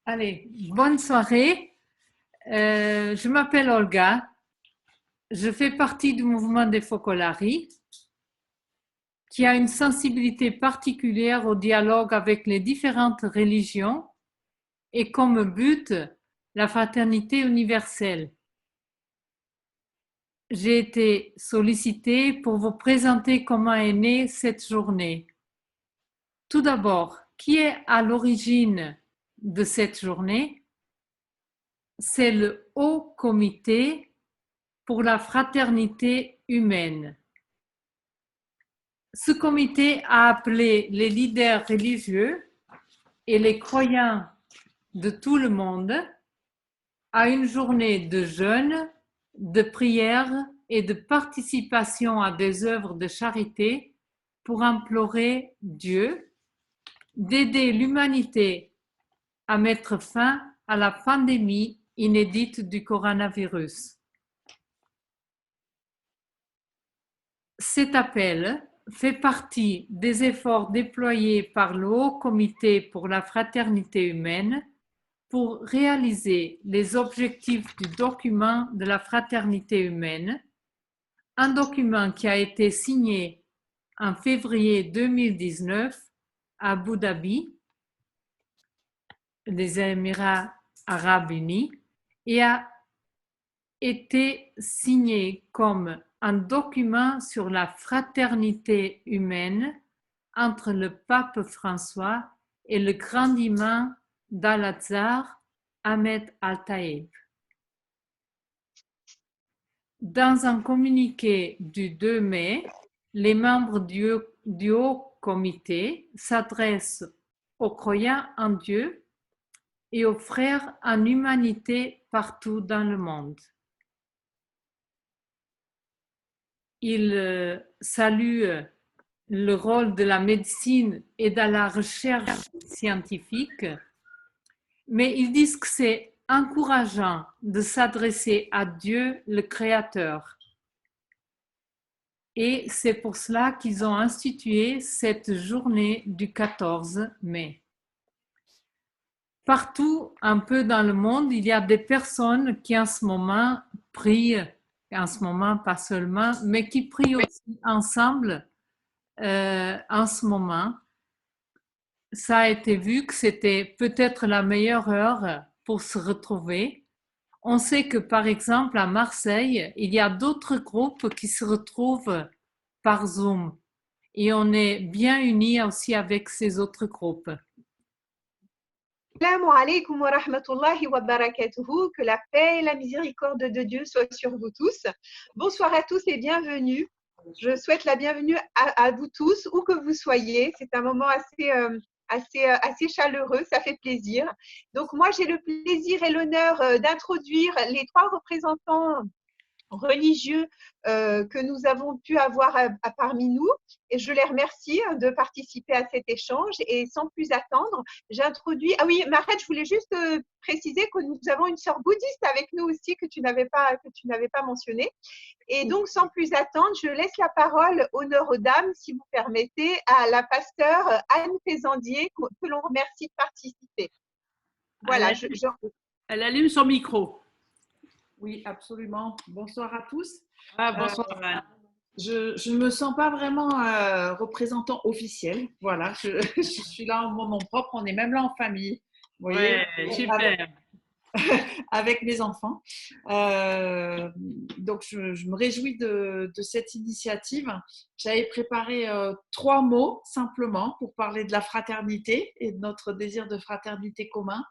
Allez, bonne soirée. Je m'appelle Olga. Je fais partie du mouvement des Focolari, qui a une sensibilité particulière au dialogue avec les différentes religions et comme but la fraternité universelle. J'ai été sollicitée pour vous présenter comment est née cette journée. Tout d'abord, qui est à l'origine de cette journée? C'est le Haut Comité pour la fraternité humaine. Ce comité a appelé les leaders religieux et les croyants de tout le monde à une journée de jeûne, de prière et de participation à des œuvres de charité pour implorer Dieu d'aider l'humanité à mettre fin à la pandémie inédite du coronavirus. Cet appel fait partie des efforts déployés par le Haut Comité pour la fraternité humaine pour réaliser les objectifs du document de la fraternité humaine, un document qui a été signé en février 2019 à Abu Dhabi, les Émirats arabes unis, et a été signé comme un document sur la fraternité humaine entre le pape François et le grand imam d'Al-Azhar, Ahmed Al-Taïb. Dans un communiqué du 2 mai, les membres du Haut Comité s'adressent aux croyants en Dieu et aux frères en humanité partout dans le monde. Il salue le rôle de la médecine et de la recherche scientifique, mais ils disent que c'est encourageant de s'adresser à Dieu, le Créateur. Et c'est pour cela qu'ils ont institué cette journée du 14 mai. Partout, un peu dans le monde, il y a des personnes qui en ce moment prient, en ce moment pas seulement, mais qui prient aussi ensemble en ce moment. Ça a été vu que c'était peut-être la meilleure heure pour se retrouver. On sait que par exemple à Marseille, il y a d'autres groupes qui se retrouvent par Zoom et on est bien unis aussi avec ces autres groupes. Assalamu alaikum wa rahmatullahi wa barakatuhu. Que la paix et la miséricorde de Dieu soient sur vous tous. Bonsoir à tous et bienvenue. Je souhaite la bienvenue à vous tous, où que vous soyez. C'est un moment assez chaleureux, ça fait plaisir. Donc moi, j'ai le plaisir et l'honneur d'introduire les trois représentants religieux que nous avons pu avoir parmi nous, et je les remercie de participer à cet échange. Et sans plus attendre, j'introduis… Ah oui, Maret, je voulais juste préciser que nous avons une sœur bouddhiste avec nous aussi que tu n'avais pas mentionné. Et donc, sans plus attendre, je laisse la parole, honneur aux dames, si vous permettez, à la pasteure Anne Pézandier, que l'on remercie de participer. Voilà. Elle allume son micro. Oui, absolument. Bonsoir à tous. Bonsoir. Je ne me sens pas vraiment représentant officiel. Voilà, je suis là en mon nom propre. On est même là en famille. Vous voyez, super. Avec mes enfants. Donc, je me réjouis de cette initiative. J'avais préparé 3 mots simplement pour parler de la fraternité et de notre désir de fraternité commun.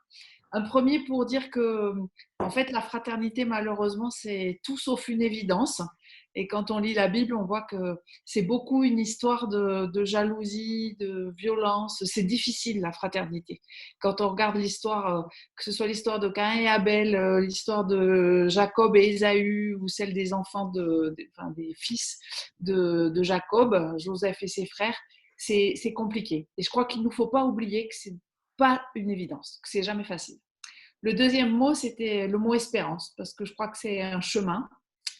Un premier pour dire que, en fait, la fraternité, malheureusement, c'est tout sauf une évidence. Et quand on lit la Bible, on voit que c'est beaucoup une histoire de jalousie, de violence. C'est difficile, la fraternité. Quand on regarde l'histoire, que ce soit l'histoire de Caïn et Abel, l'histoire de Jacob et Ésaü, ou celle des enfants, des fils de Jacob, Joseph et ses frères, c'est compliqué. Et je crois qu'il ne nous faut pas oublier que c'est pas une évidence, que c'est jamais facile. Le deuxième mot, c'était le mot espérance, parce que je crois que c'est un chemin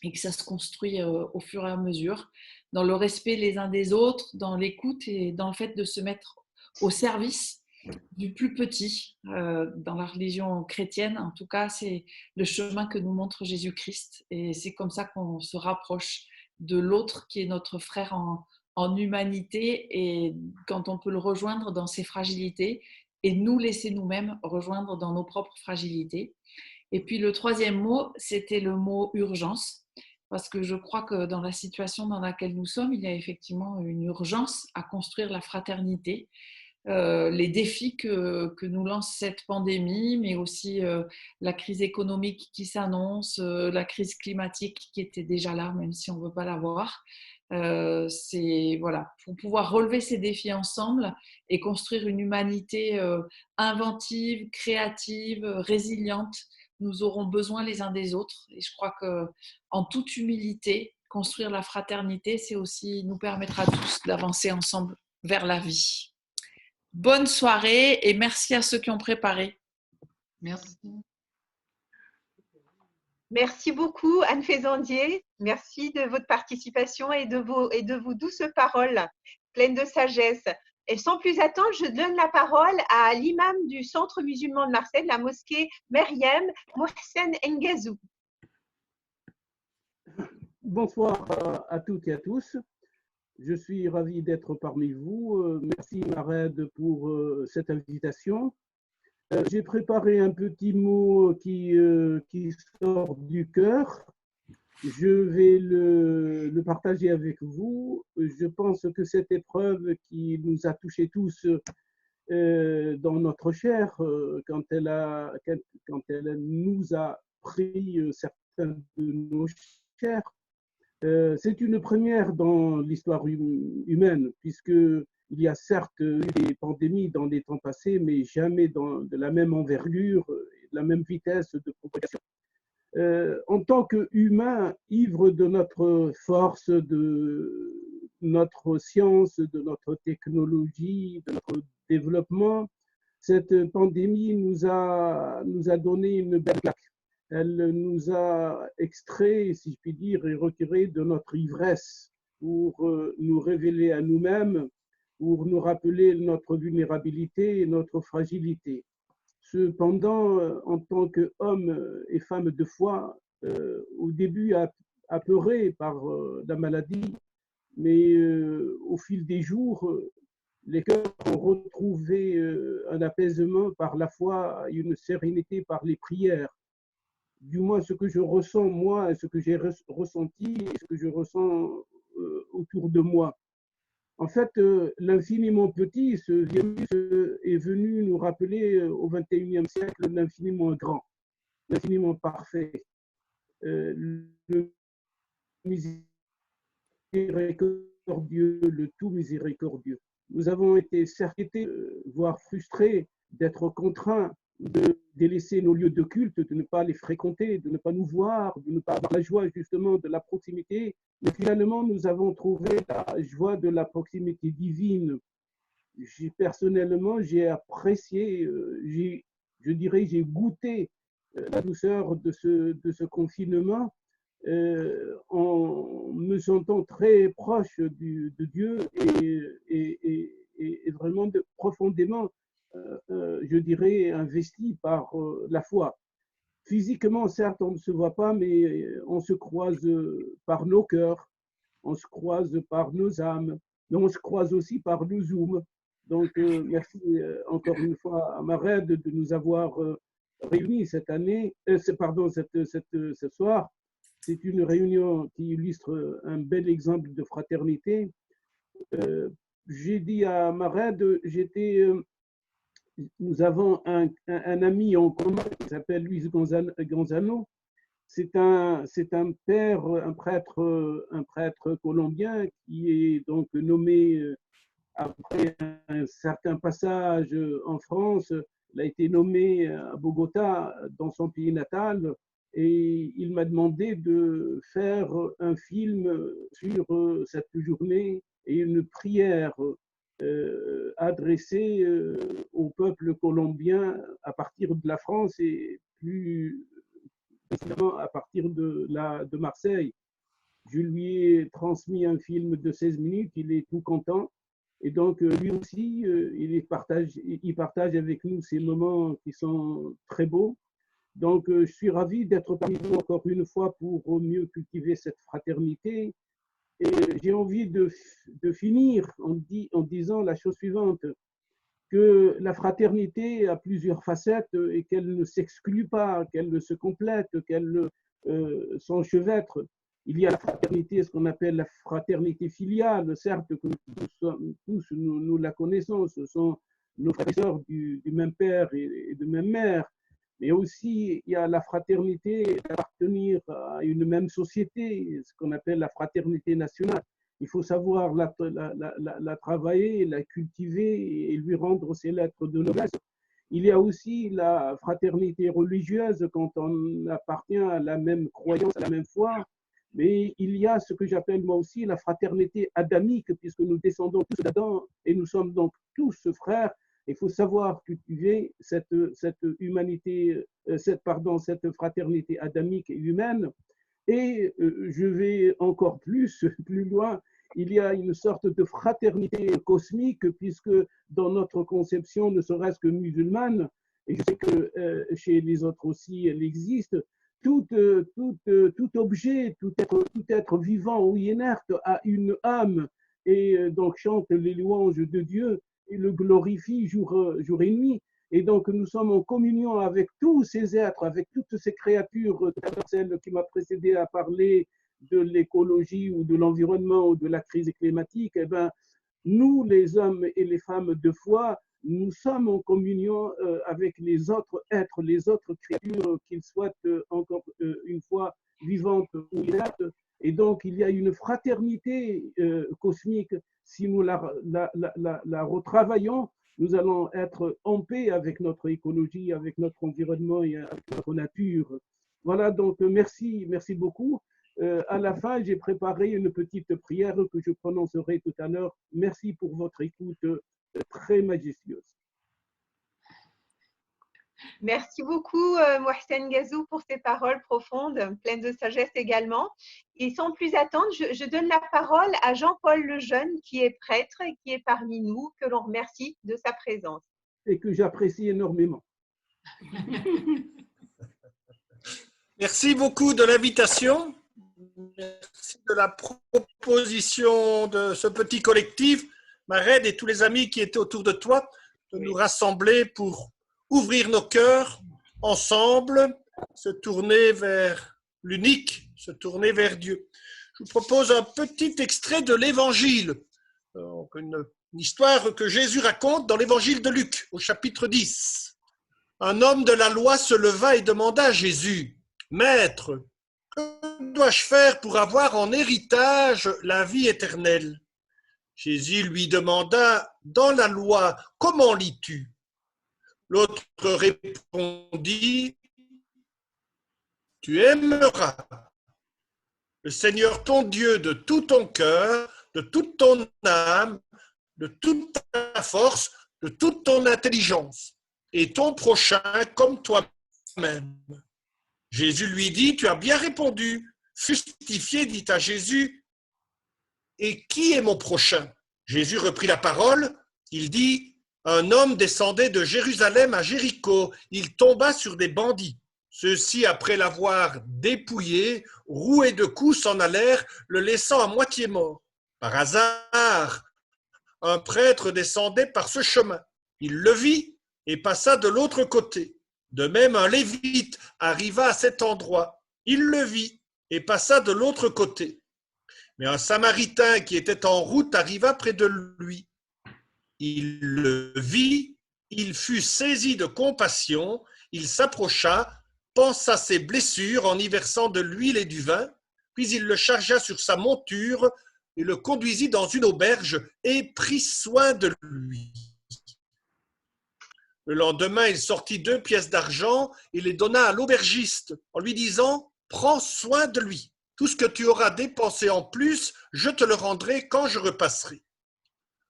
et que ça se construit au fur et à mesure, dans le respect les uns des autres, dans l'écoute et dans le fait de se mettre au service du plus petit. Dans la religion chrétienne, en tout cas, c'est le chemin que nous montre Jésus-Christ. Et c'est comme ça qu'on se rapproche de l'autre qui est notre frère en humanité et quand on peut le rejoindre dans ses fragilités et nous laisser nous-mêmes rejoindre dans nos propres fragilités. Et puis le troisième mot, c'était le mot urgence, parce que je crois que dans la situation dans laquelle nous sommes, il y a effectivement une urgence à construire la fraternité. Les défis que nous lance cette pandémie, mais aussi la crise économique qui s'annonce, la crise climatique qui était déjà là, même si on ne veut pas la voir. C'est voilà, pour pouvoir relever ces défis ensemble et construire une humanité inventive, créative, résiliente, nous aurons besoin les uns des autres. Et je crois que, en toute humilité, construire la fraternité, c'est aussi nous permettre à tous d'avancer ensemble vers la vie. Bonne soirée et merci à ceux qui ont préparé. Merci. Merci beaucoup, Anne Faisandier. Merci de votre participation et de vos douces paroles pleines de sagesse. Et sans plus attendre, je donne la parole à l'imam du Centre musulman de Marseille, la mosquée Meriem, Mohsen Ngazou. Bonsoir à toutes et à tous. Je suis ravi d'être parmi vous. Merci Mared pour cette invitation. J'ai préparé un petit mot qui sort du cœur. Je vais le partager avec vous. Je pense que cette épreuve qui nous a touchés tous dans notre chair, quand elle nous a pris certains de nos chairs, c'est une première dans l'histoire humaine, puisqu'il y a certes eu des pandémies dans les temps passés, mais jamais de la même envergure et de la même vitesse de propagation. En tant qu'humains, ivres de notre force, de notre science, de notre technologie, de notre développement, cette pandémie nous a donné une belle claque. Elle nous a extrait, si je puis dire, et retiré de notre ivresse pour nous révéler à nous-mêmes, pour nous rappeler notre vulnérabilité et notre fragilité. Cependant, en tant qu'hommes et femmes de foi, au début apeurés par la maladie, mais au fil des jours, les cœurs ont retrouvé un apaisement par la foi, une sérénité par les prières. Du moins ce que je ressens moi, ce que j'ai ressenti et ce que je ressens autour de moi. En fait, l'infiniment petit, ce virus est venu nous rappeler au XXIe siècle l'infiniment grand, l'infiniment parfait, le miséricordieux, le tout miséricordieux. Nous avons été certes, voire frustrés d'être contraints de délaisser nos lieux de culte, de ne pas les fréquenter, de ne pas nous voir, de ne pas avoir la joie justement de la proximité. Mais finalement, nous avons trouvé la joie de la proximité divine. Personnellement, j'ai apprécié, je dirais, j'ai goûté la douceur de ce confinement en me sentant très proche de Dieu et vraiment profondément je dirais, investi par la foi. Physiquement, certes, on ne se voit pas, mais on se croise par nos cœurs, on se croise par nos âmes, mais on se croise aussi par nos zooms. Donc, merci encore une fois à Mared de nous avoir réunis cette année, ce soir. C'est une réunion qui illustre un bel exemple de fraternité. J'ai dit à Mared, nous avons un ami en commun qui s'appelle Luis Gonzalo. C'est un père, un prêtre colombien qui est donc nommé après un certain passage en France. Il a été nommé à Bogota, dans son pays natal, et il m'a demandé de faire un film sur cette journée et une prière adressé au peuple colombien à partir de la France et plus précisément à partir de Marseille. Je lui ai transmis un film de 16 minutes, il est tout content Et donc, lui aussi, il partage avec nous ces moments qui sont très beaux. Donc, je suis ravi d'être parmi vous encore une fois pour mieux cultiver cette fraternité. Et j'ai envie de finir en disant la chose suivante, que la fraternité a plusieurs facettes et qu'elle ne s'exclut pas, qu'elle ne se complète, qu'elle s'enchevêtre. Il y a la fraternité, ce qu'on appelle la fraternité filiale, certes, que tous nous la connaissons, ce sont nos frères et sœurs du même père et de même mère. Mais aussi, il y a la fraternité d'appartenir à une même société, ce qu'on appelle la fraternité nationale. Il faut savoir la travailler, la cultiver et lui rendre ses lettres de noblesse. Il y a aussi la fraternité religieuse quand on appartient à la même croyance, à la même foi. Mais il y a ce que j'appelle moi aussi la fraternité adamique, puisque nous descendons tous d'Adam et nous sommes donc tous frères. Il faut savoir cultiver cette humanité, cette fraternité adamique et humaine. Et je vais encore plus loin. Il y a une sorte de fraternité cosmique, puisque dans notre conception, ne serait-ce que musulmane, et je sais que chez les autres aussi, elle existe, tout objet, tout être vivant ou inerte a une âme, et donc chante les louanges de Dieu et le glorifie jour et nuit. Et donc, nous sommes en communion avec tous ces êtres, avec toutes ces créatures. Celle qui m'a précédé à parler de l'écologie ou de l'environnement ou de la crise climatique, eh bien, nous, les hommes et les femmes de foi, nous sommes en communion avec les autres êtres, les autres créatures, qu'ils soient encore une fois vivantes ou inertes. Et donc, il y a une fraternité cosmique. Si nous la retravaillons, nous allons être en paix avec notre écologie, avec notre environnement et avec notre nature. Voilà, donc merci beaucoup. À la fin, j'ai préparé une petite prière que je prononcerai tout à l'heure. Merci pour votre écoute très majestueuse. Merci beaucoup, Mohsen Gazou, pour ces paroles profondes, pleines de sagesse également. Et sans plus attendre, je donne la parole à Jean-Paul Lejeune, qui est prêtre et qui est parmi nous, que l'on remercie de sa présence. Et que j'apprécie énormément. Merci beaucoup de l'invitation. Merci de la proposition de ce petit collectif, Mared et tous les amis qui étaient autour de toi, de nous rassembler pour ouvrir nos cœurs ensemble, se tourner vers l'unique, se tourner vers Dieu. Je vous propose un petit extrait de l'Évangile, donc une histoire que Jésus raconte dans l'Évangile de Luc, au chapitre 10. Un homme de la loi se leva et demanda à Jésus, « Maître, que dois-je faire pour avoir en héritage la vie éternelle ?» Jésus lui demanda, « Dans la loi, comment lis-tu » L'autre répondit, « Tu aimeras le Seigneur ton Dieu de tout ton cœur, de toute ton âme, de toute ta force, de toute ton intelligence, et ton prochain comme toi-même. » Jésus lui dit, « Tu as bien répondu. » Justifié, dit à Jésus, « Et qui est mon prochain ?» Jésus reprit la parole, il dit, un homme descendait de Jérusalem à Jéricho. Il tomba sur des bandits. Ceux-ci, après l'avoir dépouillé, roué de coups, s'en allèrent, le laissant à moitié mort. Par hasard, un prêtre descendait par ce chemin. Il le vit et passa de l'autre côté. De même, un lévite arriva à cet endroit. Il le vit et passa de l'autre côté. Mais un samaritain qui était en route arriva près de lui. Il le vit, il fut saisi de compassion, il s'approcha, pansa ses blessures en y versant de l'huile et du vin, puis il le chargea sur sa monture et le conduisit dans une auberge et prit soin de lui. Le lendemain, il sortit 2 pièces d'argent et les donna à l'aubergiste en lui disant « Prends soin de lui. Tout ce que tu auras dépensé en plus, je te le rendrai quand je repasserai. »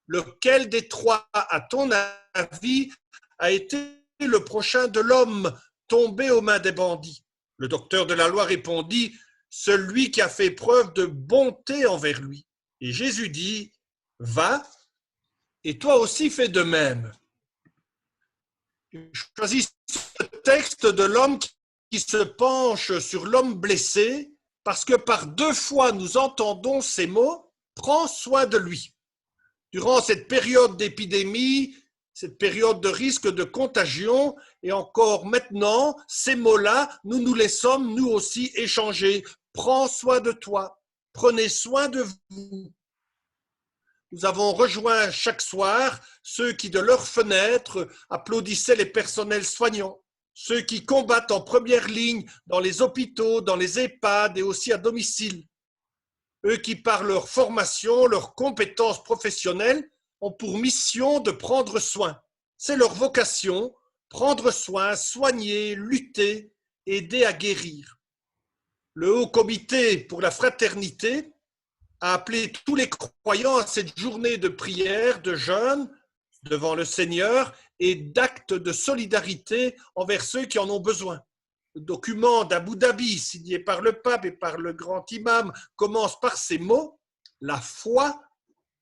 Lequel des trois, à ton avis, a été le prochain de l'homme tombé aux mains des bandits? Le docteur de la loi répondit, celui qui a fait preuve de bonté envers lui. Et Jésus dit, va et toi aussi fais de même. J'ai choisi ce texte de l'homme qui se penche sur l'homme blessé parce que par 2 fois nous entendons ces mots « Prends soin de lui ». Durant cette période d'épidémie, cette période de risque de contagion, et encore maintenant, ces mots-là, nous nous les sommes nous aussi échangés. Prends soin de toi, prenez soin de vous. Nous avons rejoint chaque soir ceux qui, de leurs fenêtres, applaudissaient les personnels soignants, ceux qui combattent en première ligne dans les hôpitaux, dans les EHPAD et aussi à domicile. Eux qui, par leur formation, leurs compétences professionnelles, ont pour mission de prendre soin. C'est leur vocation, prendre soin, soigner, lutter, aider à guérir. Le Haut Comité pour la fraternité a appelé tous les croyants à cette journée de prière, de jeûne devant le Seigneur et d'actes de solidarité envers ceux qui en ont besoin. Le document d'Abu Dhabi, signé par le pape et par le grand imam, commence par ces mots. La foi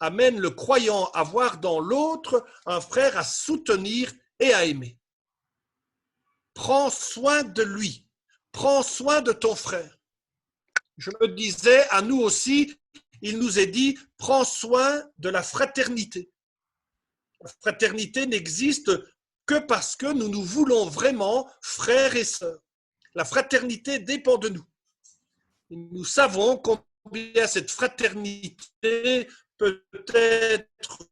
amène le croyant à voir dans l'autre un frère à soutenir et à aimer. Prends soin de lui, prends soin de ton frère. Je me disais, à nous aussi, il nous est dit, prends soin de la fraternité. La fraternité n'existe que parce que nous nous voulons vraiment frères et sœurs. La fraternité dépend de nous. Et nous savons combien cette fraternité peut être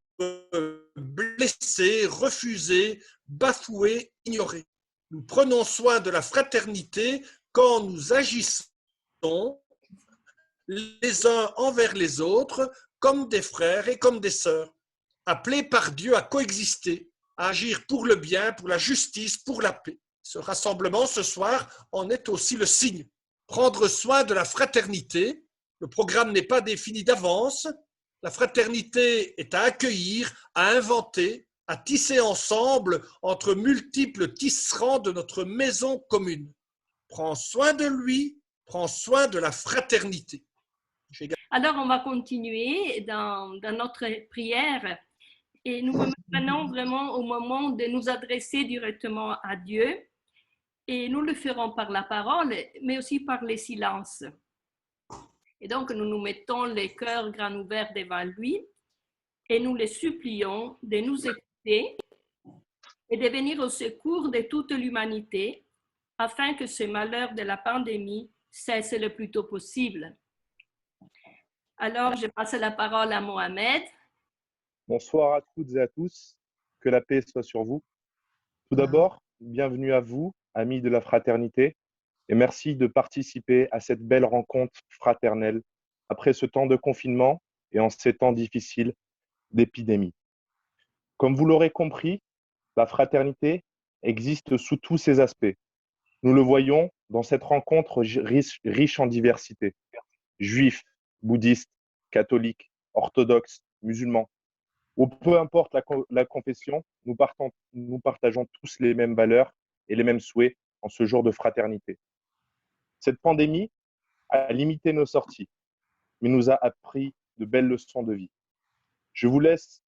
blessée, refusée, bafouée, ignorée. Nous prenons soin de la fraternité quand nous agissons les uns envers les autres comme des frères et comme des sœurs, appelés par Dieu à coexister, à agir pour le bien, pour la justice, pour la paix. Ce rassemblement ce soir en est aussi le signe. Prendre soin de la fraternité, le programme n'est pas défini d'avance, la fraternité est à accueillir, à inventer, à tisser ensemble entre multiples tisserands de notre maison commune. Prends soin de lui, prends soin de la fraternité. Alors, on va continuer dans notre prière et nous maintenant vraiment au moment de nous adresser directement à Dieu et nous le ferons par la parole, mais aussi par les silences. Et donc, nous nous mettons les cœurs grands ouverts devant lui et nous les supplions de nous écouter et de venir au secours de toute l'humanité afin que ce malheur de la pandémie cesse le plus tôt possible. Alors, je passe la parole à Mohamed. Bonsoir à toutes et à tous, que la paix soit sur vous. Tout d'abord, bienvenue à vous, amis de la fraternité, et merci de participer à cette belle rencontre fraternelle après ce temps de confinement et en ces temps difficiles d'épidémie. Comme vous l'aurez compris, la fraternité existe sous tous ses aspects. Nous le voyons dans cette rencontre riche en diversité. Juifs, bouddhistes, catholiques, orthodoxes, musulmans, ou peu importe la confession, nous partageons tous les mêmes valeurs et les mêmes souhaits en ce jour de fraternité. Cette pandémie a limité nos sorties, mais nous a appris de belles leçons de vie. Je laisse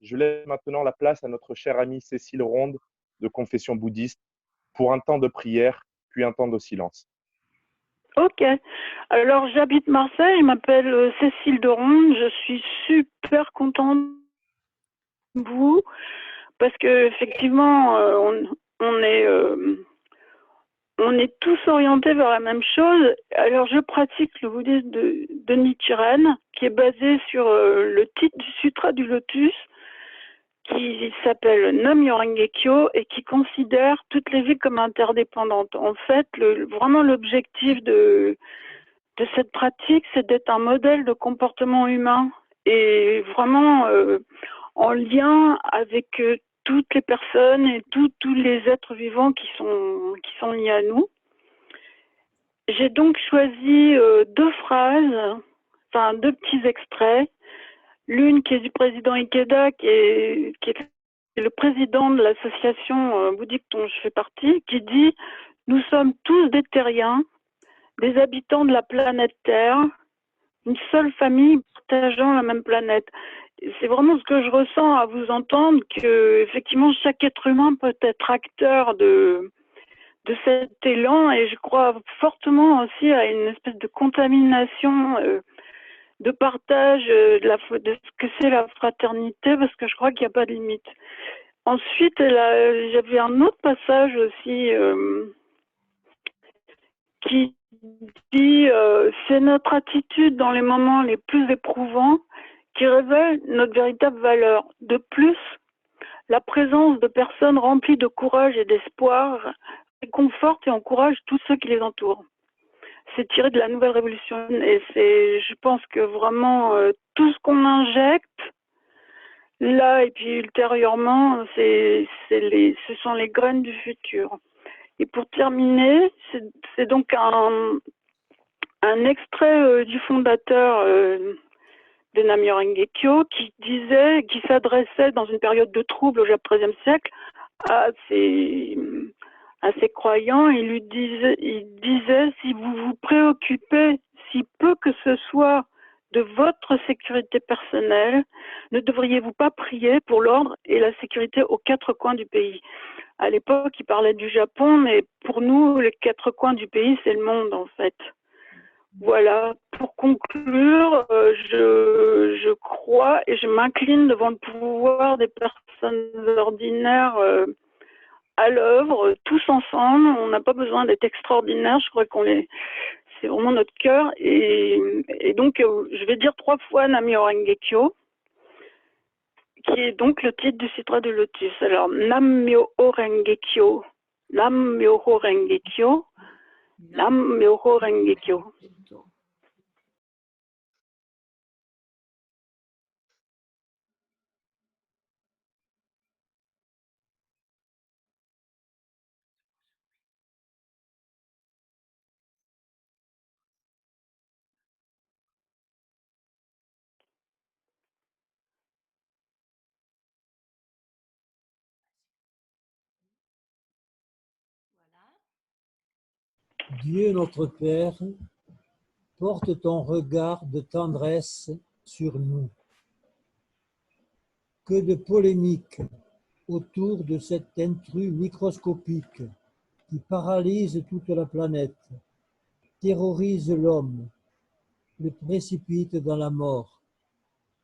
maintenant la place à notre chère amie Cécile Ronde, de confession bouddhiste, pour un temps de prière, puis un temps de silence. Ok. Alors, j'habite Marseille, je m'appelle Cécile de Ronde, je suis super contente de vous, parce qu'effectivement, on est tous orientés vers la même chose. Alors, je pratique le bouddhisme de Nichiren, qui est basé sur le titre du Sutra du Lotus, qui s'appelle Nam-myoho-renge-kyo et qui considère toutes les vies comme interdépendantes. En fait, vraiment l'objectif de cette pratique, c'est d'être un modèle de comportement humain et vraiment en lien avec toutes les personnes et tous les êtres vivants qui sont liés à nous. J'ai donc choisi deux phrases, enfin deux petits extraits. L'une qui est du président Ikeda, qui est le président de l'association bouddhique dont je fais partie, qui dit « Nous sommes tous des terriens, des habitants de la planète Terre, une seule famille partageant la même planète. C'est vraiment ce que je ressens à vous entendre, que effectivement chaque être humain peut être acteur de cet élan, et je crois fortement aussi à une espèce de contamination, de partage de ce que c'est la fraternité, parce que je crois qu'il n'y a pas de limite. Ensuite, j'avais un autre passage aussi qui dit c'est notre attitude dans les moments les plus éprouvants qui révèle notre véritable valeur. De plus, la présence de personnes remplies de courage et d'espoir réconforte et encourage tous ceux qui les entourent. C'est tiré de la Nouvelle Révolution, et je pense que vraiment tout ce qu'on injecte là et puis ultérieurement, ce sont les graines du futur. Et pour terminer, c'est donc un extrait du fondateur de Namyo Renge-kyo qui s'adressait dans une période de trouble au XIIIe siècle à ses croyants. Il disait, si vous vous préoccupez si peu que ce soit de votre sécurité personnelle, ne devriez-vous pas prier pour l'ordre et la sécurité aux quatre coins du pays? À l'époque, il parlait du Japon, mais pour nous, les quatre coins du pays, c'est le monde en fait. Voilà, pour conclure, je crois et je m'incline devant le pouvoir des personnes ordinaires à l'œuvre, tous ensemble. On n'a pas besoin d'être extraordinaire, je crois c'est vraiment notre cœur. Et donc, je vais dire 3 fois Namyo Renge-kyo, qui est donc le titre du Sutra du Lotus. Alors, Namyo Renge-kyo, Namyo Renge-kyo, Namyo Renge-kyo. Dieu notre Père, porte ton regard de tendresse sur nous. Que de polémiques autour de cet intrus microscopique qui paralyse toute la planète, terrorise l'homme, le précipite dans la mort,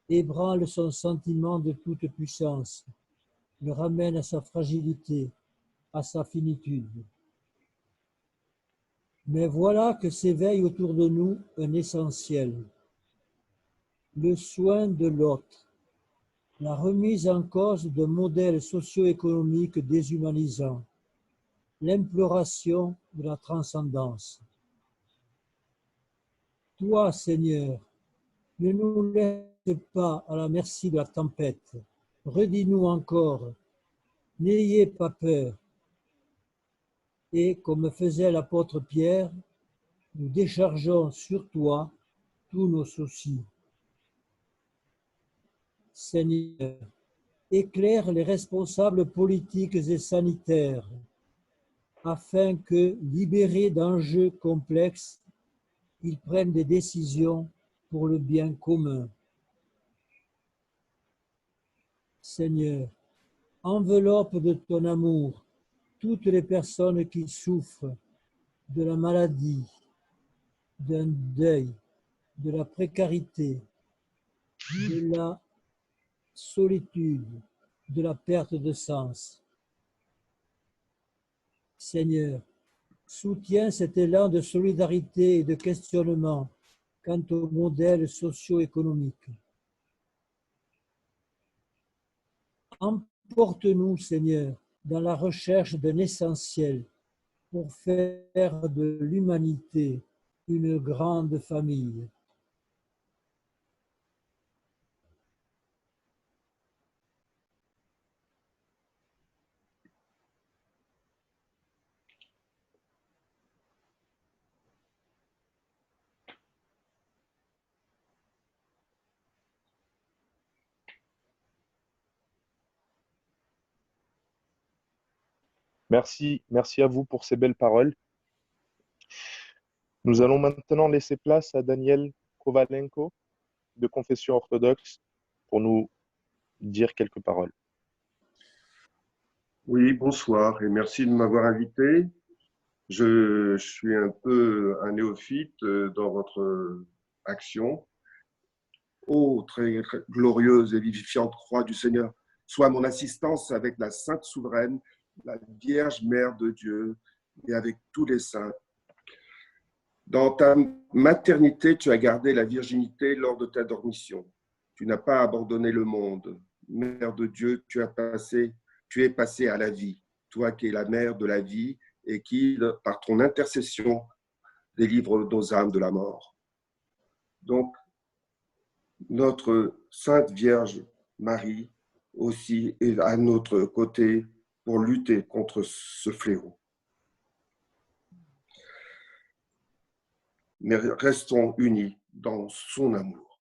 ébranle son sentiment de toute puissance, le ramène à sa fragilité, à sa finitude. Mais voilà que s'éveille autour de nous un essentiel, le soin de l'autre, la remise en cause d'un modèle socio-économique déshumanisant, l'imploration de la transcendance. Toi, Seigneur, ne nous laisse pas à la merci de la tempête. Redis-nous encore, n'ayez pas peur. Et comme faisait l'apôtre Pierre, nous déchargeons sur toi tous nos soucis. Seigneur, éclaire les responsables politiques et sanitaires afin que, libérés d'enjeux complexes, ils prennent des décisions pour le bien commun. Seigneur, enveloppe de ton amour toutes les personnes qui souffrent de la maladie, d'un deuil, de la précarité, de la solitude, de la perte de sens. Seigneur, soutiens cet élan de solidarité et de questionnement quant au modèle socio-économique. Emporte-nous, Seigneur, dans la recherche d'un essentiel pour faire de l'humanité une grande famille. Merci à vous pour ces belles paroles. Nous allons maintenant laisser place à Daniel Kovalenko, de confession orthodoxe, pour nous dire quelques paroles. Oui, bonsoir et merci de m'avoir invité. Je suis un peu un néophyte dans votre action. Ô très glorieuse et vivifiante croix du Seigneur, sois mon assistance avec la Sainte Souveraine, la Vierge Mère de Dieu et avec tous les saints. Dans ta maternité, tu as gardé la virginité lors de ta dormition. Tu n'as pas abandonné le monde. Mère de Dieu, tu es passée à la vie, toi qui es la mère de la vie et qui, par ton intercession, délivre nos âmes de la mort. Donc, notre Sainte Vierge Marie aussi est à notre côté pour lutter contre ce fléau. Mais restons unis dans son amour.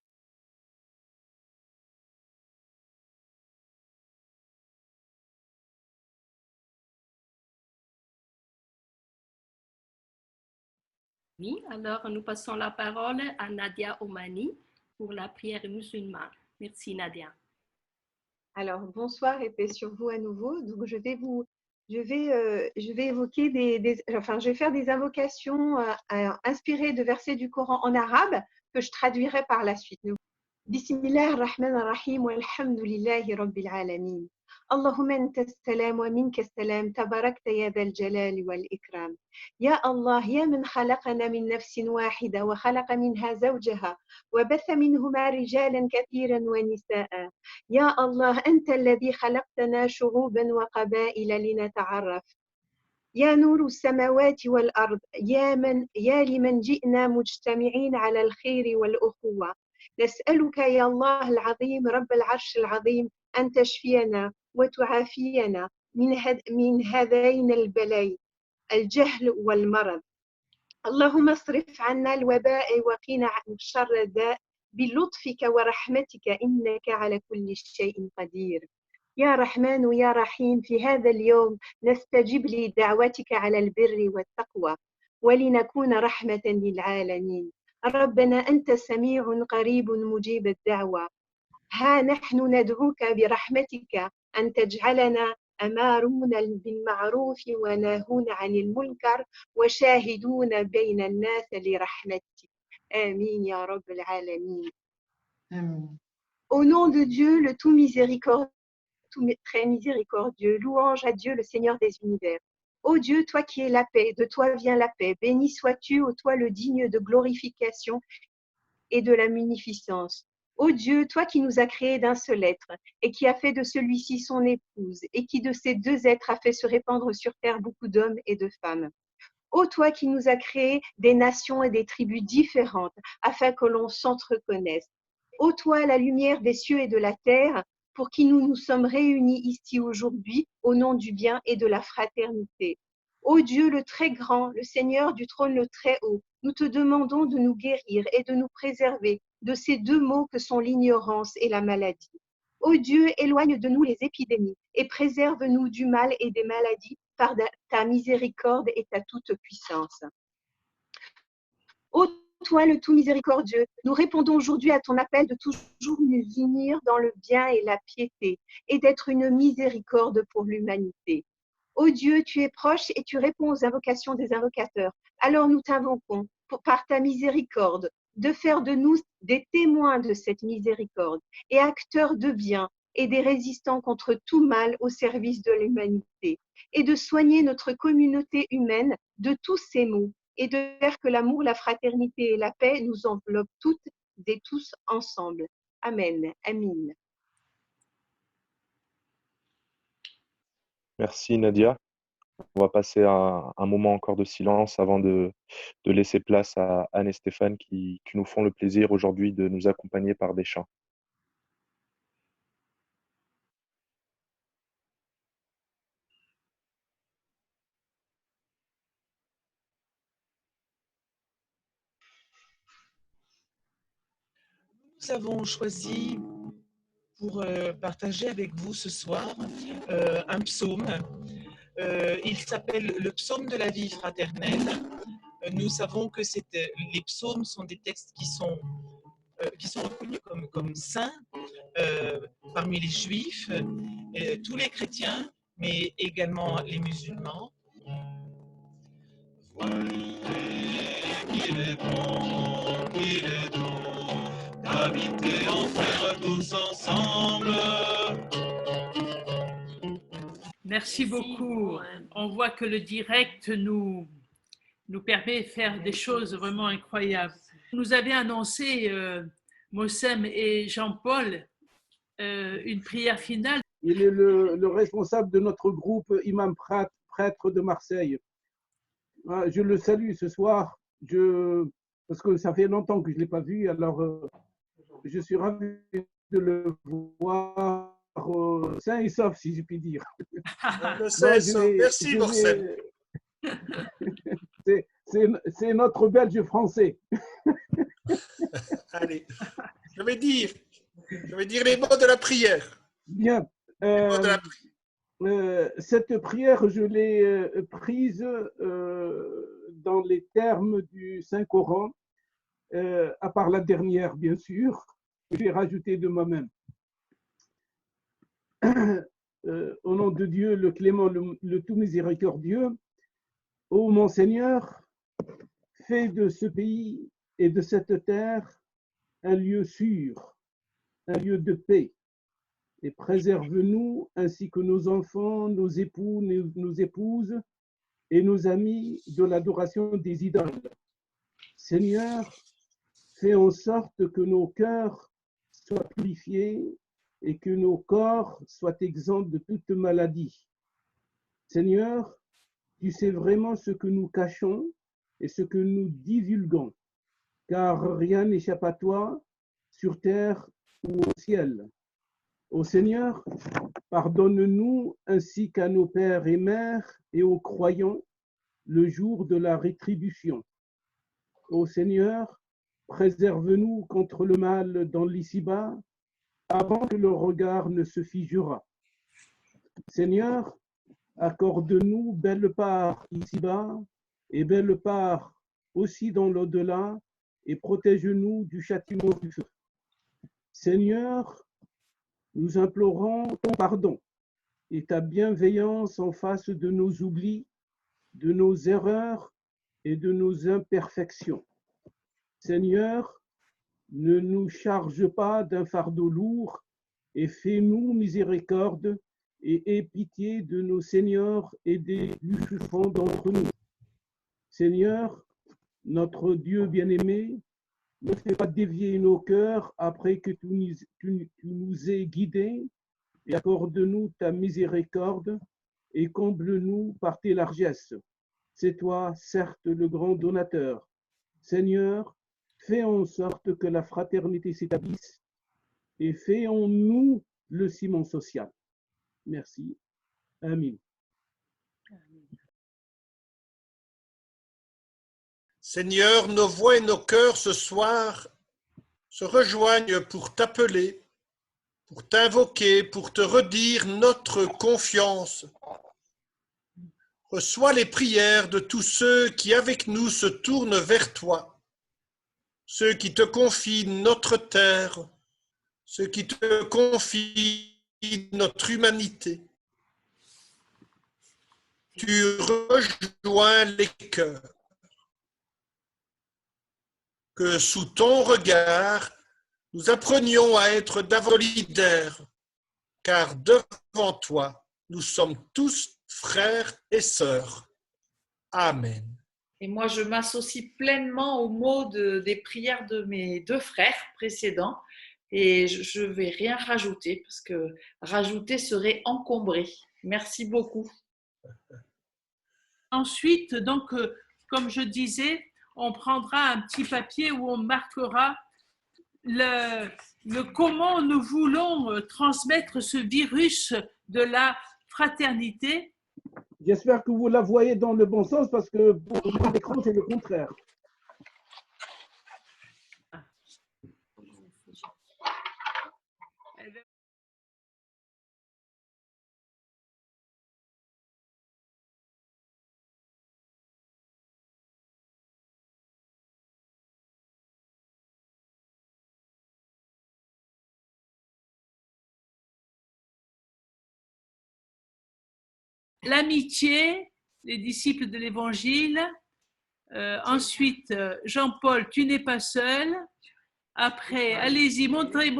Oui, alors nous passons la parole à Nadia Omani pour la prière musulmane. Merci Nadia. Alors, bonsoir et paix sur vous à nouveau. Donc, je vais évoquer je vais faire des invocations inspirées de versets du Coran en arabe que je traduirai par la suite. Bismillah ar-Rahman ar-Rahim walhamdulillahi rabbil alamin. Allahumma anta as-salam wa minka as-salam tabarakta ya dhal jalali wal ikram. Ya Allah, ya man khalaqana min nafsin wahida wa khalaqa minha zawjaha wa batha minhuma rijalan kathiran wa nisaa. Ya Allah, anta alladhi khalaqtana shu'uban wa qabaila linata'arraf. يا نور السماوات والأرض يا لمن جئنا مجتمعين على الخير والأخوة نسألك يا الله العظيم رب العرش العظيم أن تشفينا وتعافينا من هذين البلاء الجهل والمرض. اللهم اصرف عنا الوباء وقنا شر الداء بلطفك ورحمتك إنك على كل شيء قدير. يا رحمن يا رحيم، في هذا اليوم نستجيب لدعوتك على البر والتقوى ولنكون رحمة للعالمين. ربنا أنت سميع قريب مجيب الدعوة. ها نحن ندعوك برحمتك أن تجعلنا أمارون بالمعروف وناهون عن المنكر وشاهدون بين الناس لرحمتك. آمين يا رب العالمين. Au nom de Dieu, le tout miséricordieux, tout très miséricordieux, louange à Dieu, le Seigneur des univers. Ô Dieu, toi qui es la paix, de toi vient la paix, béni sois-tu, ô toi le digne de glorification et de la munificence. Ô Dieu, toi qui nous as créés d'un seul être et qui a fait de celui-ci son épouse et qui de ces deux êtres a fait se répandre sur terre beaucoup d'hommes et de femmes. Ô toi qui nous as créés des nations et des tribus différentes afin que l'on s'entreconnaisse. Ô toi la lumière des cieux et de la terre, pour qui nous nous sommes réunis ici aujourd'hui au nom du bien et de la fraternité. Ô Dieu le très grand, le Seigneur du trône le très haut, nous te demandons de nous guérir et de nous préserver de ces deux maux que sont l'ignorance et la maladie. Ô Dieu, éloigne de nous les épidémies et préserve-nous du mal et des maladies par ta miséricorde et ta toute puissance. Ô toi le tout miséricordieux, nous répondons aujourd'hui à ton appel de toujours nous unir dans le bien et la piété et d'être une miséricorde pour l'humanité. Ô Dieu, tu es proche et tu réponds aux invocations des invocateurs. Alors nous t'invoquons par ta miséricorde de faire de nous des témoins de cette miséricorde et acteurs de bien et des résistants contre tout mal au service de l'humanité et de soigner notre communauté humaine de tous ces maux et de faire que l'amour, la fraternité et la paix nous enveloppent toutes et tous ensemble. Amen. Amin. Merci Nadia. On va passer à un moment encore de silence avant de laisser place à Anne et Stéphane qui nous font le plaisir aujourd'hui de nous accompagner par des chants. Nous avons choisi pour partager avec vous ce soir un psaume. Il s'appelle le psaume de la vie fraternelle. Nous savons que les psaumes sont des textes qui sont qui sont reconnus comme saints parmi les juifs, tous les chrétiens, mais également les musulmans. Qu'il est bon, qu'il est doux, d'habiter en frères tous ensemble. Merci beaucoup. On voit que le direct nous permet de faire des choses vraiment incroyables. Nous avez annoncé, Mossem et Jean-Paul, une prière finale. Il est le responsable de notre groupe Imam Prêtre de Marseille. Je le salue ce soir, parce que ça fait longtemps que je ne l'ai pas vu, alors je suis ravi de le voir sain et sauf, si je puis dire. Merci, Morsem. C'est notre Belge français. Allez, je vais dire les mots de la prière. Bien. Cette prière, je l'ai prise dans les termes du Saint-Coran, à part la dernière, bien sûr, que j'ai rajouté de moi-même. Au nom de Dieu, le clément, le tout miséricordieux, ô mon Seigneur, fais de ce pays et de cette terre un lieu sûr, un lieu de paix, et préserve-nous ainsi que nos enfants, nos époux, nos épouses et nos amis de l'adoration des idoles. Seigneur, fais en sorte que nos cœurs soient purifiés et que nos corps soient exempts de toute maladie. Seigneur, tu sais vraiment ce que nous cachons et ce que nous divulguons, car rien n'échappe à toi sur terre ou au ciel. Ô Seigneur, pardonne-nous ainsi qu'à nos pères et mères et aux croyants le jour de la rétribution. Ô Seigneur, préserve-nous contre le mal dans l'ici-bas avant que le regard ne se figera. Seigneur, accorde-nous belle part ici-bas et belle part aussi dans l'au-delà et protège-nous du châtiment du feu. Seigneur, nous implorons ton pardon et ta bienveillance en face de nos oublis, de nos erreurs et de nos imperfections. Seigneur, ne nous charge pas d'un fardeau lourd et fais-nous miséricorde et aie pitié de nos seigneurs et des plus souffrants d'entre nous. Seigneur, notre Dieu bien-aimé, ne fais pas dévier nos cœurs après que tu nous aies guidés et accorde-nous ta miséricorde et comble-nous par tes largesses. C'est toi, certes, le grand donateur. Seigneur, fais en sorte que la fraternité s'établisse et fais en nous le ciment social. Merci. Amen. Seigneur, nos voix et nos cœurs ce soir se rejoignent pour t'appeler, pour t'invoquer, pour te redire notre confiance. Reçois les prières de tous ceux qui avec nous se tournent vers toi, ceux qui te confient notre terre, ceux qui te confient notre humanité. Tu rejoins les cœurs. Que sous ton regard, nous apprenions à être davantage solidaires, car devant toi, nous sommes tous frères et sœurs. Amen. Et moi, je m'associe pleinement aux mots des prières de mes deux frères précédents et je ne vais rien rajouter parce que rajouter serait encombrer. Merci beaucoup. Ensuite, donc, comme je disais, on prendra un petit papier où on marquera le comment nous voulons transmettre ce virus de la fraternité. J'espère que vous la voyez dans le bon sens parce que pour l'écran, c'est le contraire. l'amitié, les disciples de l'Évangile. Ensuite, Jean-Paul, tu n'es pas seul. Après, allez-y, montrez.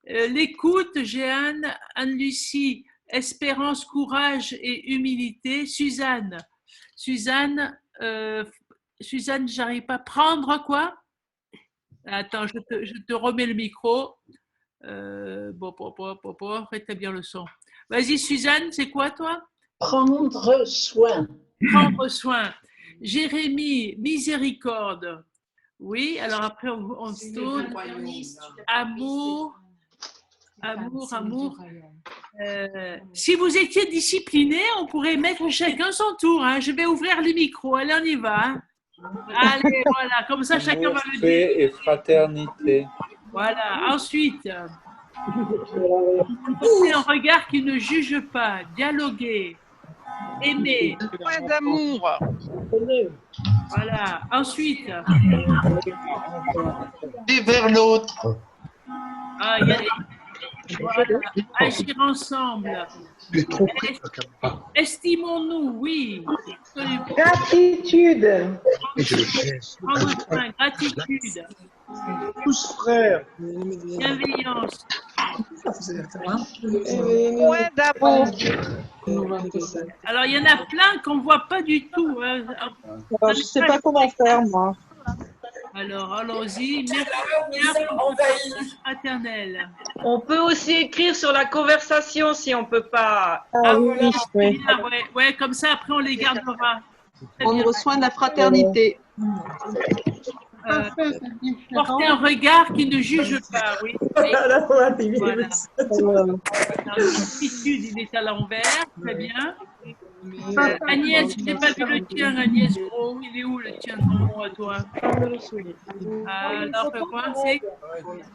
L'écoute, Jeanne, Anne-Lucie, espérance, courage et humilité. Suzanne, j'arrive pas à prendre quoi? Attends, je te remets le micro. Rétablir le son. Vas-y, Suzanne, c'est quoi toi? Prendre soin. Prendre soin. Jérémie, miséricorde. Oui, alors après on se tourne. Amour. Si vous étiez discipliné, on pourrait mettre chacun son tour. Hein. Je vais ouvrir les micros. Allez, on y va. Hein. Allez, voilà. Comme ça, chacun va le dire. Paix et fraternité. Voilà. Ensuite, porter un regard qui ne juge pas. Dialoguer. Aimer. Point d'amour. Voilà. Ensuite. Et vers l'autre. Ah, il y a voilà. Agir ensemble. Estimons-nous, oui. Absolument. Gratitude. Prendre soin, gratitude. Tous frères. Bienveillance. Point d'amour. Alors, il y en a plein qu'on ne voit pas du tout. Hein. Alors, je ne sais pas comment faire, moi. Alors, allons-y. Merci fraternelle. On peut aussi écrire sur la conversation si on ne peut pas. Ah oui, oui. Ouais, comme ça, après, on les gardera. Prendre soin de la fraternité. Porter un regard qui ne juge pas, oui. Voilà. L'attitude, il est à l'envers, très bien. Agnès, je n'ai pas vu le tien, Agnès Gros. Il est où le tien, ton à toi? Alors, quoi, c'est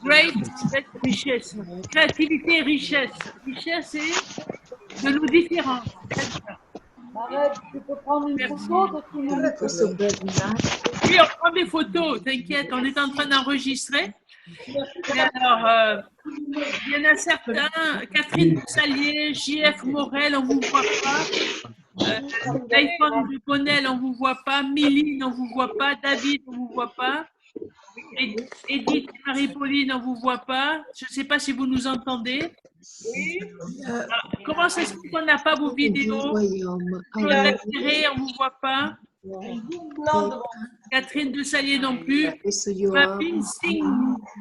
great, c'est richesse. Créativité et richesse. Richesse, c'est de nous différents. Arrête, tu peux prendre une photo de Oui, on prend des photos, t'inquiète, on est en train d'enregistrer. Et alors, il y en a certains, Catherine Salier, JF Morel, on ne vous voit pas. Taïfon de Bonnel, on ne vous voit pas. Méline, on ne vous voit pas. David, on ne vous voit pas. Edith et Marie-Pauline, on ne vous voit pas. Je ne sais pas si vous nous entendez. Oui. Comment ça se fait qu'on n'a pas vos vidéos? Claude Ferré, on ne vous voit pas. Catherine de Salier non plus. Papine Singh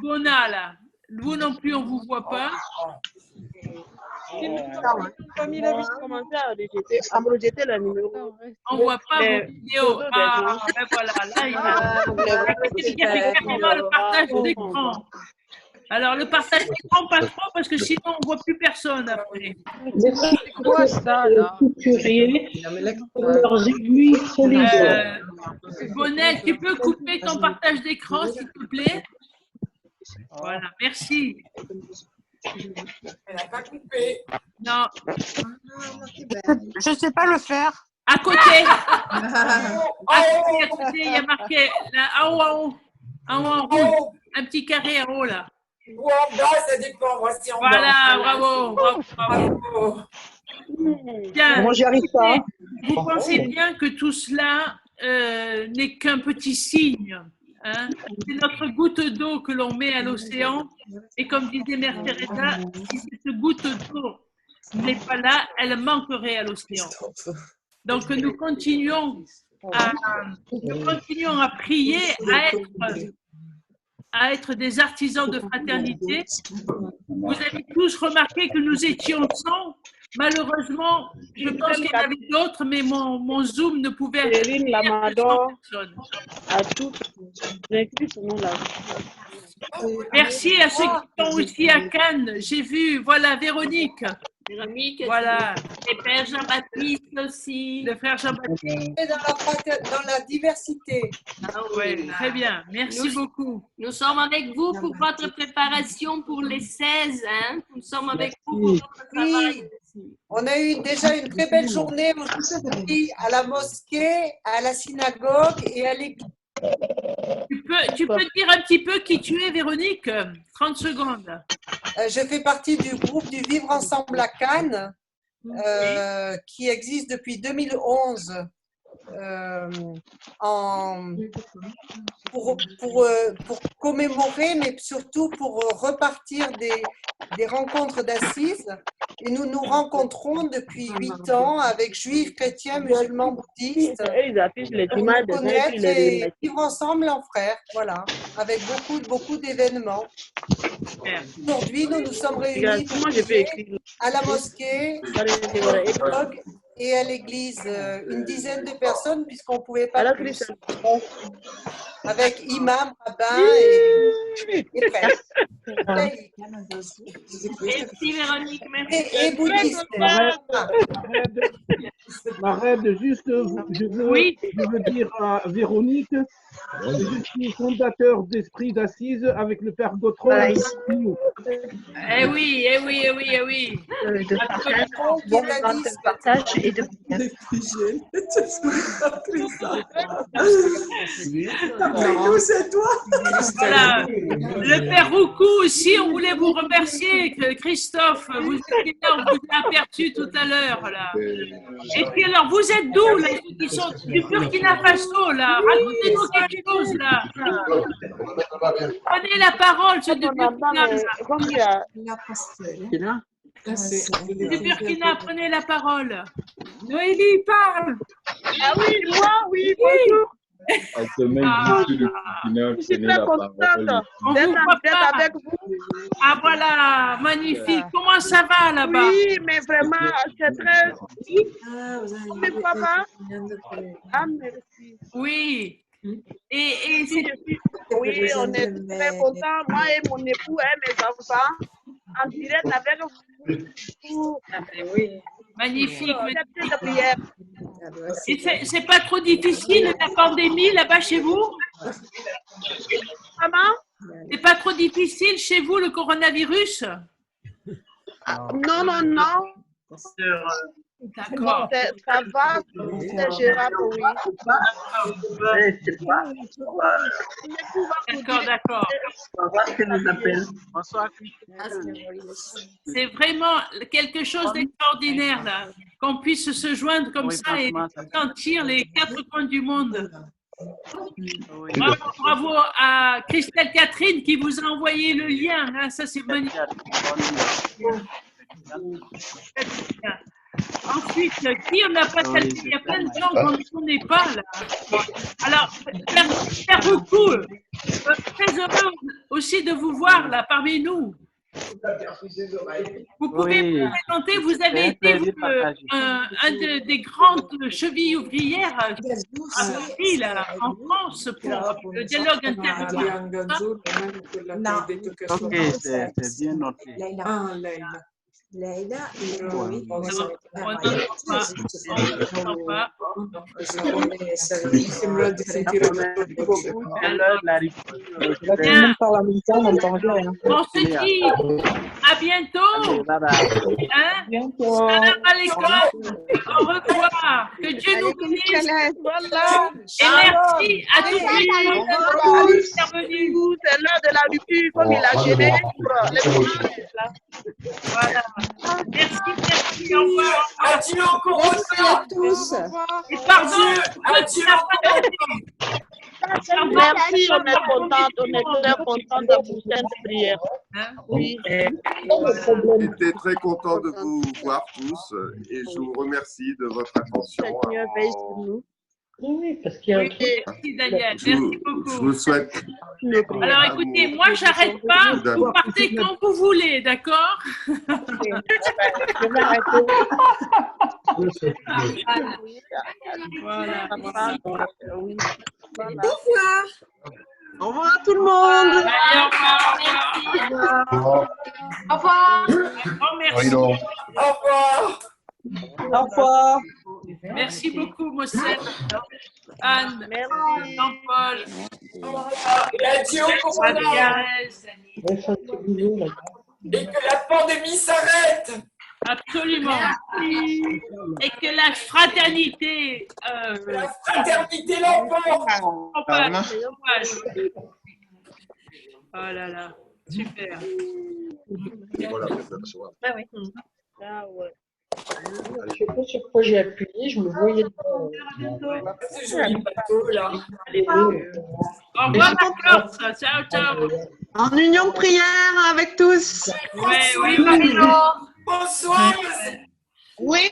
Bonal, vous non plus, on ne vous voit pas. On ne voit pas vos vidéos. Ah, ben voilà, là, il y a carrément le partage d'écran. Alors, le partage d'écran, pas trop, parce que sinon, on ne voit plus personne après. C'est quoi ça, là? Bonnet, tu peux couper ton partage d'écran, s'il te plaît? Voilà, merci. Elle n'a pas coupé. Non. Je ne sais pas le faire. À côté. À côté, il y a marqué là, en haut, en rouge. Un petit carré en haut, là. Ou en bas, ça dépend. Voici en bas. Voilà, bravo. Bien. Moi, j'y arrive pas. Vous pensez bien que tout cela n'est qu'un petit signe. Hein? C'est notre goutte d'eau que l'on met à l'océan. Et comme disait Mère Teresa, si cette goutte d'eau n'est pas là, elle manquerait à l'océan. Donc nous continuons à prier, à être des artisans de fraternité. Vous avez tous remarqué que nous étions 100. Malheureusement, je pense qu'il y en avait d'autres, mais mon Zoom ne pouvait personne. Merci à ceux qui sont aussi à Cannes. J'ai vu, voilà, Véronique. Voilà. Et Père Jean-Baptiste aussi. Le frère Jean-Baptiste. Dans la diversité. Ah ouais, très bien. Merci beaucoup. Nous sommes avec vous pour votre préparation pour les 16. Hein? Nous sommes avec vous pour notre travail. On a eu déjà une très belle journée aujourd'hui à la mosquée, à la synagogue et à l'église. Tu peux dire un petit peu qui tu es, Véronique? 30 secondes. Je fais partie du groupe du Vivre Ensemble à Cannes qui existe depuis 2011 pour commémorer, mais surtout pour repartir des rencontres d'assises. Et nous nous rencontrons depuis 8 ans avec juifs, chrétiens, musulmans, bouddhistes, pour nous connaître et vivre ensemble en frères, voilà, avec beaucoup d'événements. Aujourd'hui, nous nous sommes réunis pour prier à la mosquée, et à l'église, une dizaine de personnes, puisqu'on ne pouvait pas plus. Avec imam, rabbin et prêtre. Merci Véronique, merci. Et bouddhiste. Marraine, juste, je veux dire à Véronique, je suis fondateur d'Esprit d'Assise avec le père Gautron. Eh oui, eh oui, eh oui, eh oui. De partage et de C'est toi. Voilà. Le père Roucou aussi, on voulait vous remercier, Christophe. Vous étiez là, on vous a aperçu tout à l'heure. Là. Et puis alors, vous êtes d'où là, ceux qui sont du Burkina Faso là? Racontez-nous quelque chose là. Prenez la parole, ceux du Burkina. Du Burkina, prenez la parole. Noélie, parle. Ah oui, moi, oui, bonjour. Je suis très contente d'être avec vous. Ah voilà, magnifique. Comment ça va là-bas? Oui, mais vraiment, c'est très... Ah, merci. Oui. Et oui, on est très contents. Moi et mon époux et mes enfants, en direct avec vous. Magnifique. Et c'est pas trop difficile la pandémie là-bas chez vous? Comment? C'est pas trop difficile chez vous le coronavirus? Non, non, non. D'accord. Ça va, c'est gérable, oui. D'accord, d'accord. C'est vraiment quelque chose d'extraordinaire là, qu'on puisse se joindre comme ça et sentir les 4 coins du monde. Bravo, bravo à Christelle Catherine qui vous a envoyé le lien. Hein, ça, c'est magnifique. Ensuite, qui on n'a pas salué? Il y a plein de gens qu'on ne connaît pas là. Alors, faire beaucoup. Très heureux aussi de vous voir là parmi nous. Vous pouvez vous présenter, vous avez été des grandes chevilles ouvrières à Paris, là, en France, pour le dialogue interreligieux. Ok, c'est bien noté. Leïla et oui, on se dit à bientôt. Salam alaikum. Au revoir. Que Dieu nous bénisse. Et merci à tous les gens qui sont intervenus. C'est l'heure de la rupture, comme il a gêné pour les courants. Voilà. Merci, au revoir. Adieu encore à tous. Et pardon, Merci, on est très content de vous cette prière. Oui. J'étais très content de vous voir tous et je vous remercie de votre attention. Seigneur veille sur nous. Oui, parce qu'il y a un truc. Merci Daniel, merci beaucoup. Je vous souhaite. Alors écoutez, moi j'arrête pas, vous partez quand vous voulez, d'accord? Voilà. Au revoir tout le monde. Au revoir. Oh, merci. Au revoir. Au revoir. Merci beaucoup, Mossène, Anne, Jean-Paul. Et que la pandémie s'arrête. Absolument. Et que la fraternité. La fraternité l'emporte. Oh là là, super. Voilà, Ah ouais. Je sais pas sur quoi j'ai appuyé, je me voyais dans. C'est joli bateau là. Au revoir, Marcos. Ciao, ciao. En union de prière avec tous. Oui, Marie-Laure. Bonsoir. Oui.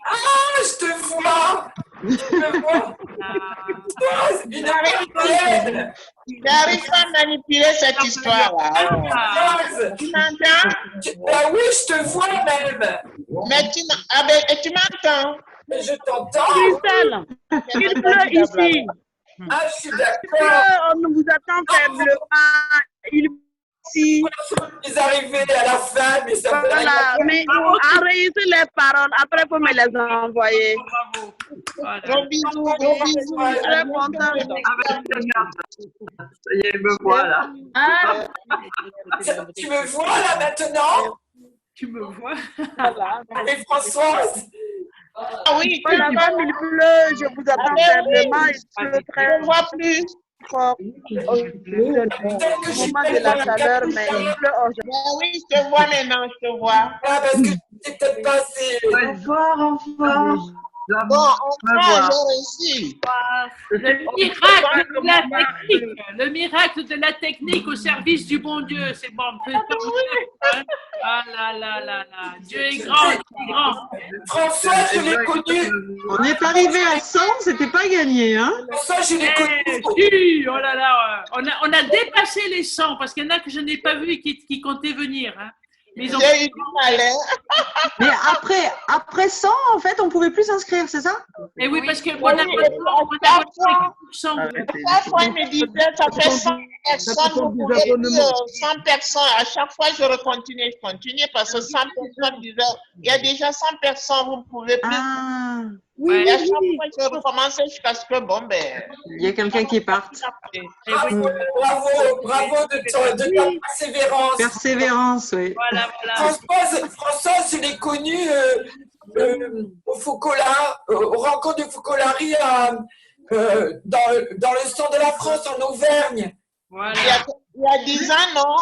Ah, je te vois. Je te vois. Une américaine. J'arrive pas à manipuler cette histoire-là. Tu m'entends? Ben oui, je te vois même. Mais tu m'entends? Mais je t'entends. Christelle, il pleut ici. Ah, je suis d'accord. On vous attend faiblement. Il ici. Ils arrivaient à la fin, mais ça fait Voilà, mais enregistrez les paroles. Après, il faut me les envoyer. Gros bisous, gros bisous. Très content. Ça y est, me voilà. Tu me vois là maintenant? Tu me vois? Et Françoise? Ah oui, voilà, comme il pleut, je vous attends faiblement. Il pleut très. Je ne vois plus. Fort. Au moment de la chaleur, mais il pleut aujourd'hui. Oui, je te vois maintenant, je te vois. Ah, parce que c'est peut-être pas assez. Au revoir, au revoir. Bon, enfin, j'ai réussi. Le miracle de la technique au service du bon Dieu. C'est bon, on peut hein? Ah là là là là. Dieu est grand, Dieu est grand. François, je l'ai connu. On est arrivé à 100, c'était pas gagné, hein? François, je l'ai connu. Oh là là, on a dépassé les 100 parce qu'il y en a que je n'ai pas vu qui comptaient venir. Hein. J'ai eu du malheur. Mais après 100, en fait, on pouvait plus s'inscrire, c'est ça? Et oui, parce que Chaque fois, il me disait, ça fait 100 personnes, vous pouvez dire 100 personnes. À chaque fois, je continuais parce que 100 personnes disaient, il y a déjà 100 personnes, vous ne pouvez plus. Ah. Oui, et à chaque fois, je recommençais jusqu'à ce que, bon, ben. Il y a quelqu'un qui parte. Bravo de ta persévérance. Persévérance, oui. Voilà, voilà. Françoise, je l'ai connue au Focolare, aux rencontres de Focolari dans le centre de la France, en Auvergne. Voilà. Il y a 10 ans, non?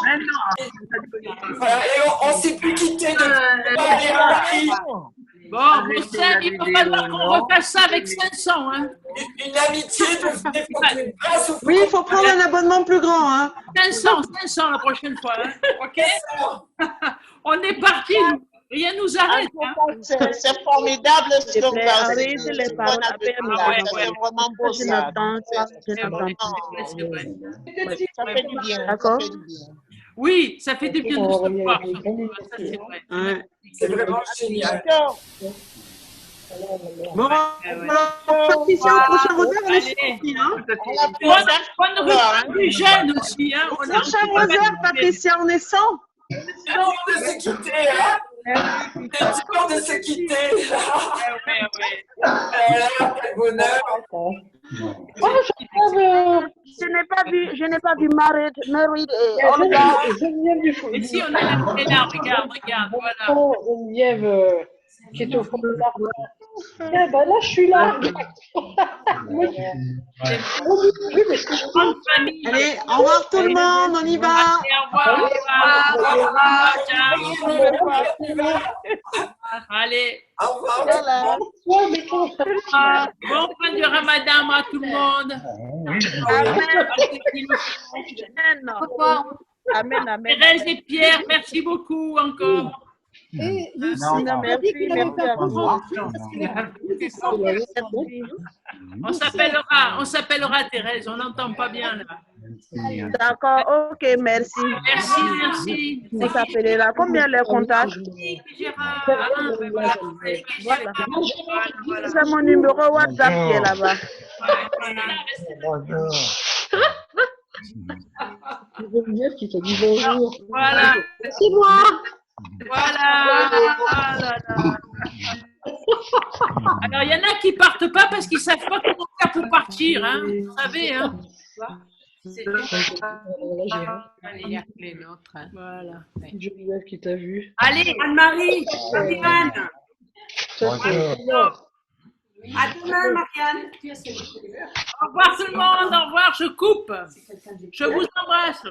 Voilà, et on ne s'est plus quitté depuis. Bon, Sam, il va falloir qu'on refasse ça avec 500. Hein. Une amitié de grâce au Oui, il faut prendre un abonnement plus grand. Hein. 500 la prochaine fois. Hein. OK? On est parti. Rien ne nous arrête. Hein. C'est formidable ce que vous avez dit. Les paroles, c'est vraiment beau ça. Ça fait du bien. D'accord. Oui, ça fait du bien de se voir. Ça, c'est vrai. Ouais. C'est vraiment génial. Bon, Patricia, au prochain rosaire, on est sorti, hein? Bonne rue plus jeune aussi. Hein. Au prochain rosaire, Patricia, on est 100. C'est dur de se quitter, hein? C'est dur de se quitter. Quel bonheur. Je n'ai pas vu Married et Olga. Ici, on est là, regarde, voilà. Geneviève qui est au fond de l'arbre. Ah, bah là, je suis là. Allez, au revoir tout le monde, on y va. Allez, au revoir. Bon fin du ramadan à tout le monde. Amen, amen. Thérèse et Pierre, merci beaucoup encore. Et merci à vous. On s'appellera Thérèse, on n'entend pas bien là. D'accord, ok, merci. Merci. On s'appellera. Combien les contacts? Voilà. C'est mon numéro WhatsApp qui est là-bas. Geneviève qui t'a dit bonjour. Voilà. C'est moi. Voilà. Alors, il y en a qui partent pas parce qu'ils ne savent pas comment faire pour partir. Hein. Vous savez, hein. Allez, il y a les nôtres. Hein. Voilà. Geneviève qui t'a vu. Allez, Anne-Marie. Marianne. À demain, Marianne. Au revoir tout le monde. Au revoir. Je coupe. Je vous embrasse.